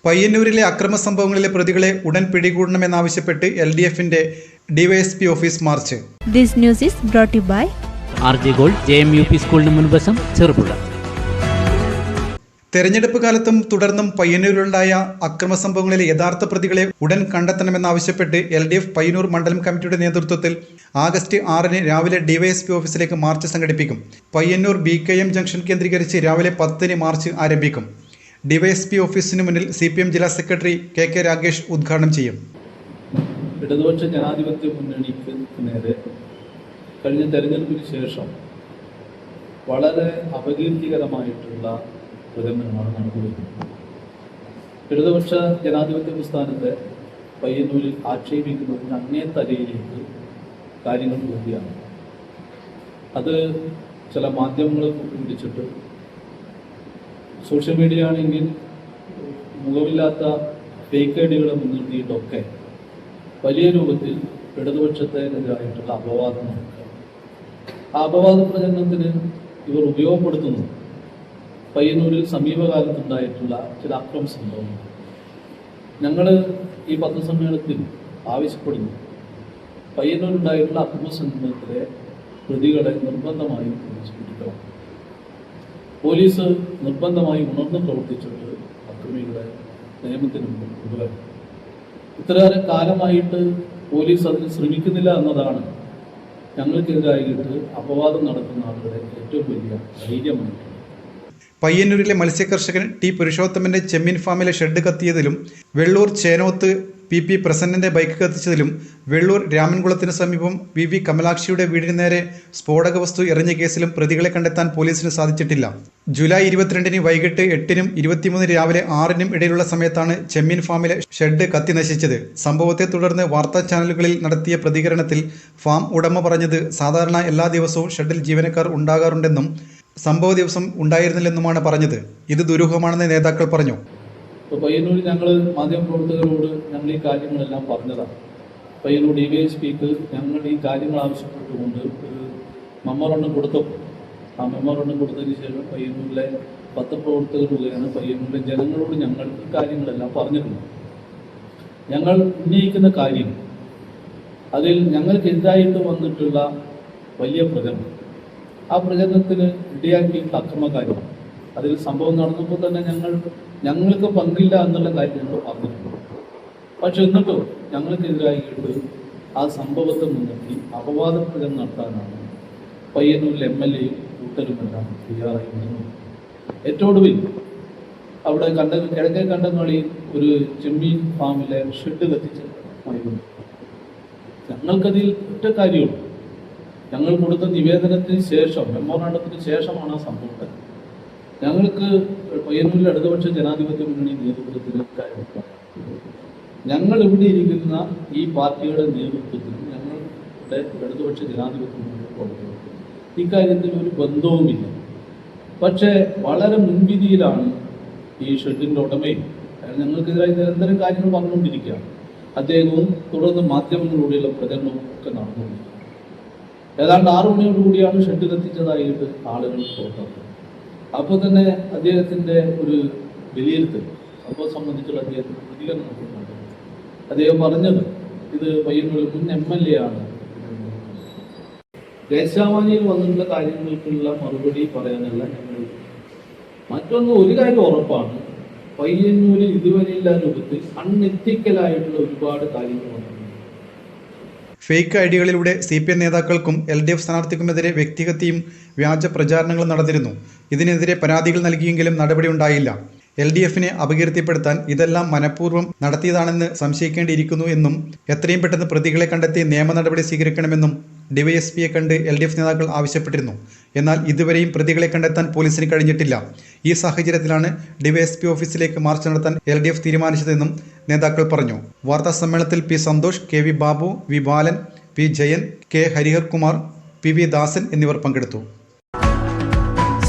പയ്യന്നൂരിലെ അക്രമ സംഭവങ്ങളിലെ പ്രതികളെ ഉടൻ പിടികൂടണമെന്നാവശ്യപ്പെട്ട് LDF-ന്റെ DYSP office March. This news is brought to you by RG Gold JMUP സ്കൂളിന് മുൻവശം ചെറുപുഴ. തെരഞ്ഞെടുപ്പ് കാലത്തും തുടർന്നും പയ്യന്നൂരിലുണ്ടായ അക്രമ സംഭവങ്ങളിലെ യഥാർത്ഥ പ്രതികളെ ഉടൻ കണ്ടെത്തണമെന്നാവശ്യപ്പെട്ട് LDF പയ്യന്നൂർ മണ്ഡലം കമ്മിറ്റിയുടെ നേതൃത്വത്തിൽ ആഗസ്റ്റ് 6-ന് രാവിലെ DYSP ഓഫീസിലേക്ക് മാർച്ച് സംഘടിപ്പിക്കും. പയ്യന്നൂർ BKM ജംഗ്ഷൻ കേന്ദ്രീകരിച്ച് രാവിലെ 10-ന് മാർച്ച് ആരംഭിക്കും. DYSP ഓഫീസിന് മുന്നിൽ CPM ജില്ലാ സെക്രട്ടറി KK രാഗേഷ് ഉദ്ഘാടനം ചെയ്യും. ഇടതുപക്ഷ ജനാധിപത്യ മുന്നണിക്ക് നേരെ കഴിഞ്ഞ തെരഞ്ഞെടുപ്പിന് ശേഷം വളരെ അപകീർത്തികരമായിട്ടുള്ള പ്രകടനമാണ് നടന്നുവരുന്നത്. ഇടതുപക്ഷ ജനാധിപത്യ പ്രസ്ഥാനത്തെ പയ്യന്നൂരിൽ ആക്ഷേപിക്കുന്നതിന് അങ്ങേ തലയിലേക്ക് കാര്യങ്ങൾ പോവുകയാണ്. അത് ചില മാധ്യമങ്ങളെ പിടിച്ചിട്ട് സോഷ്യൽ മീഡിയ ആണെങ്കിൽ മുഖമില്ലാത്ത ഫേക്ക് ഐഡികളെ മുൻനിർത്തിയിട്ടൊക്കെ വലിയ രൂപത്തിൽ ഇടതുപക്ഷത്തിനെതിരായിട്ടുള്ള അപവാദം നടക്കുക. ആ അപവാദ പ്രചരണത്തിന് ഇവർ ഉപയോഗപ്പെടുത്തുന്നു പയ്യന്നൂരിൽ സമീപകാലത്തുണ്ടായിട്ടുള്ള ചില അക്രമ സംഭവങ്ങൾ. ഞങ്ങൾ ഈ പത്രസമ്മേളനത്തിൽ ആവശ്യപ്പെടുന്നു, പയ്യന്നൂരുണ്ടായിട്ടുള്ള അക്രമ സംഭവത്തിലെ പ്രതികളെ നിർബന്ധമായും പിടിക്കണം. പോലീസ് നിർബന്ധമായി ഉണർന്ന് പ്രവർത്തിച്ചിട്ട് അക്രമികളെ നിയമത്തിന് മുന്നിൽ കൊണ്ടുവരണം. ഇത്രയേറെ കാലമായിട്ട് പോലീസ് അതിന് ശ്രമിക്കുന്നില്ല എന്നതാണ് ഞങ്ങൾക്കെതിരായിട്ട് അപവാദം നടത്തുന്ന ആളുകളുടെ ഏറ്റവും വലിയ ധൈര്യമായിട്ട്. പയ്യന്നൂരിലെ മത്സ്യകർഷകൻ T പുരുഷോത്തമന്റെ ചെമ്മീൻ ഫാമിലെ ഷെഡ് കത്തിയതിലും വെള്ളൂർ ചേനോത്ത് PP പ്രസന്നന്റെ ബൈക്ക് കത്തിച്ചതിലും വെള്ളൂർ രാമൻകുളത്തിന് സമീപം VV കമലാക്ഷിയുടെ വീടിന് നേരെ സ്ഫോടക വസ്തു എറിഞ്ഞ കേസിലും പ്രതികളെ കണ്ടെത്താൻ പോലീസിന് സാധിച്ചിട്ടില്ല. ജൂലൈ 22-ന് വൈകിട്ട് 8-നും 23-ന് രാവിലെ 6-നും ഇടയിലുള്ള സമയത്താണ് ചെമ്മീൻ ഫാമിലെ ഷെഡ് കത്തി നശിച്ചത്. സംഭവത്തെ തുടർന്ന് വാർത്താ ചാനലുകളിൽ നടത്തിയ പ്രതികരണത്തിൽ ഫാം ഉടമ പറഞ്ഞത് സാധാരണ എല്ലാ ദിവസവും ഷെഡിൽ ജീവനക്കാർ ഉണ്ടാകാറുണ്ടെന്നും സംഭവ ദിവസം ഉണ്ടായിരുന്നില്ലെന്നുമാണ് പറഞ്ഞത്. ഇത് ദുരൂഹമാണെന്ന് നേതാക്കൾ പറഞ്ഞു. പയ്യന്നൂർ ഞങ്ങൾ മാധ്യമപ്രവർത്തകരോട് ഞങ്ങൾ ഈ കാര്യങ്ങളെല്ലാം പറഞ്ഞതാണ്. പയ്യന്നൂർ DYSPക്ക് ഞങ്ങൾ ഈ കാര്യങ്ങൾ ആവശ്യപ്പെട്ടുകൊണ്ട് ഒരു മെമ്മോറണ്ടം കൊടുത്തപ്പോൾ ആ മെമ്മോറണ്ടം കൊടുത്തതിന് ശേഷം പയ്യന്നൂരിലെ പത്രപ്രവർത്തകർ മുഖേന പയ്യന്നൂരിലെ ജനങ്ങളോട് ഞങ്ങൾ ഈ കാര്യങ്ങളെല്ലാം പറഞ്ഞിട്ടുണ്ട്. ഞങ്ങൾ ഉന്നയിക്കുന്ന കാര്യം അതിൽ ഞങ്ങൾക്കെതിരായിട്ട് വന്നിട്ടുള്ള വലിയ പ്രചരണം, ആ പ്രചരണത്തിന് ഇടയാക്കിയിട്ടുള്ള അക്രമകാര്യം, അതിൽ സംഭവം നടന്നപ്പോൾ തന്നെ ഞങ്ങൾക്ക് പങ്കില്ല എന്നുള്ള കാര്യം ഞങ്ങൾ പറഞ്ഞിട്ടുണ്ട്. പക്ഷെ എന്നിട്ടും ഞങ്ങൾക്കെതിരായിട്ട് ആ സംഭവത്തെ മുൻനിർത്തി അപവാദ പ്രചരണം നടത്താനാണ് പയ്യന്നൂരിൽ MLA കൂട്ടരുമെല്ലാം തയ്യാറായി വരുന്നത്. ഏറ്റവും ഒടുവിൽ അവിടെ കിഴക്കേ കണ്ടങ്ങാളിയിൽ ഒരു ചെമ്മീൻ ഫാമിലെ ഷെഡ് കത്തിച്ച് ആയിരുന്നു. ഞങ്ങൾക്കതിൽ ഒറ്റ കാര്യമുള്ളൂ, ഞങ്ങൾ കൊടുത്ത നിവേദനത്തിന് ശേഷം മെമ്മോറാണ്ടത്തിന് ശേഷമാണ് ആ സംഭവം. ഞങ്ങൾക്ക് പയ്യന്നൂരിൽ ഇടതുപക്ഷ ജനാധിപത്യ മുന്നണി നേതൃത്വത്തിന് കാര്യം, ഞങ്ങൾ ഇവിടെ ഇരിക്കുന്ന ഈ പാർട്ടിയുടെ നേതൃത്വത്തിൽ ഞങ്ങളുടെ ഇടതുപക്ഷ ജനാധിപത്യ മുന്നണി പ്രവർത്തിക്കുന്നത് ഇക്കാര്യത്തിൽ ഒരു ബന്ധവുമില്ല. പക്ഷേ വളരെ മുൻവിധിയിലാണ് ഈ ഷെഡിൻ്റെ ഉടമയും ഞങ്ങൾക്കെതിരായി നിരന്തരം കാര്യങ്ങൾ പറഞ്ഞുകൊണ്ടിരിക്കുകയാണ്. അദ്ദേഹവും തുടർന്ന് മാധ്യമങ്ങളിലൂടെയുള്ള പ്രചരണവും ഒക്കെ നടന്നുകൊണ്ടിരിക്കുക. ഏതാണ്ട് 6 മണിയോടുകൂടിയാണ് ഷെഡ് കത്തിച്ചതായിട്ട് ആളുകൾ പുറത്താക്കുന്നത്. അപ്പോൾ തന്നെ അദ്ദേഹത്തിൻ്റെ ഒരു വിലയിരുത്തൽ സംഭവം സംബന്ധിച്ചുള്ള അദ്ദേഹത്തിൻ്റെ പ്രതികരണം നടത്തുന്നുണ്ട്. അദ്ദേഹം പറഞ്ഞത് ഇത് പയ്യന്നൂർ മുൻ MLA ആണ്. ദേശാവാനിയിൽ വന്നിട്ടുള്ള കാര്യങ്ങൾക്കുള്ള മറുപടി പറയാനല്ല ഞങ്ങൾ. മറ്റൊന്ന് ഒരു കാര്യം ഉറപ്പാണ്, പയ്യന്നൂരിൽ ഇതുവരെ ഇല്ലാ രൂപത്തിൽ അൺഎത്തിക്കലായിട്ടുള്ള ഒരുപാട് കാര്യങ്ങൾ വന്നു. ഫേക്ക് ഐഡികളിലൂടെ CPM നേതാക്കൾക്കും LDF സ്ഥാനാർത്ഥിക്കുമെതിരെ വ്യക്തിഹത്യയും വ്യാജ പ്രചാരണങ്ങളും നടന്നിരുന്നു. ഇതിനെതിരെ പരാതികൾ നൽകിയെങ്കിലും നടപടി ഉണ്ടായില്ല. LDF-നെ അപകീർത്തിപ്പെടുത്താൻ ഇതെല്ലാം മനഃപൂർവ്വം നടത്തിയതാണെന്ന് സംശയിക്കേണ്ടിയിരിക്കുന്നു എന്നും എത്രയും പെട്ടെന്ന് പ്രതികളെ കണ്ടെത്തി നിയമ നടപടി സ്വീകരിക്കണമെന്നും DYSPയെ കണ്ട് LDF നേതാക്കൾ ആവശ്യപ്പെട്ടിരുന്നു. എന്നാൽ ഇതുവരെയും പ്രതികളെ കണ്ടെത്താൻ പോലീസിന് കഴിഞ്ഞിട്ടില്ല. ഈ സാഹചര്യത്തിലാണ് DYSP ഓഫീസിലേക്ക് മാർച്ച് നടത്താൻ LDF തീരുമാനിച്ചതെന്നും നേതാക്കൾ പറഞ്ഞു. വാർത്താ സമ്മേളനത്തിൽ P Santhosh, KV Babu, V ബാലൻ, P Jayan, K Harihar Kumar, PV ദാസൻ എന്നിവർ പങ്കെടുത്തു.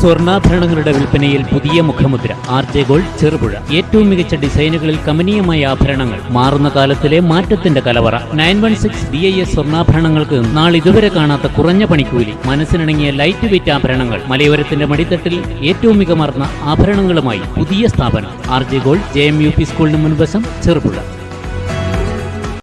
സ്വർണ്ണാഭരണങ്ങളുടെ വിൽപ്പനയിൽ പുതിയ മുഖമുദ്ര RJ ഗോൾഡ് ചെറുപുഴ. ഏറ്റവും മികച്ച ഡിസൈനുകളിൽ കമനീയമായ ആഭരണങ്ങൾ, മാറുന്ന കാലത്തിലെ മാറ്റത്തിന്റെ കലവറ. 916 BIS സ്വർണ്ണാഭരണങ്ങൾക്ക് നാളിതുവരെ കാണാത്ത കുറഞ്ഞ പണിക്കൂലി, മനസ്സിനിണങ്ങിയ ലൈറ്റ് വെയിറ്റ് ആഭരണങ്ങൾ, മലയോരത്തിന്റെ മടിത്തട്ടിൽ ഏറ്റവും മികമാർന്ന ആഭരണങ്ങളുമായി പുതിയ സ്ഥാപനം RJ ഗോൾഡ് JMUP സ്കൂളിന് മുൻവശം ചെറുപുഴ.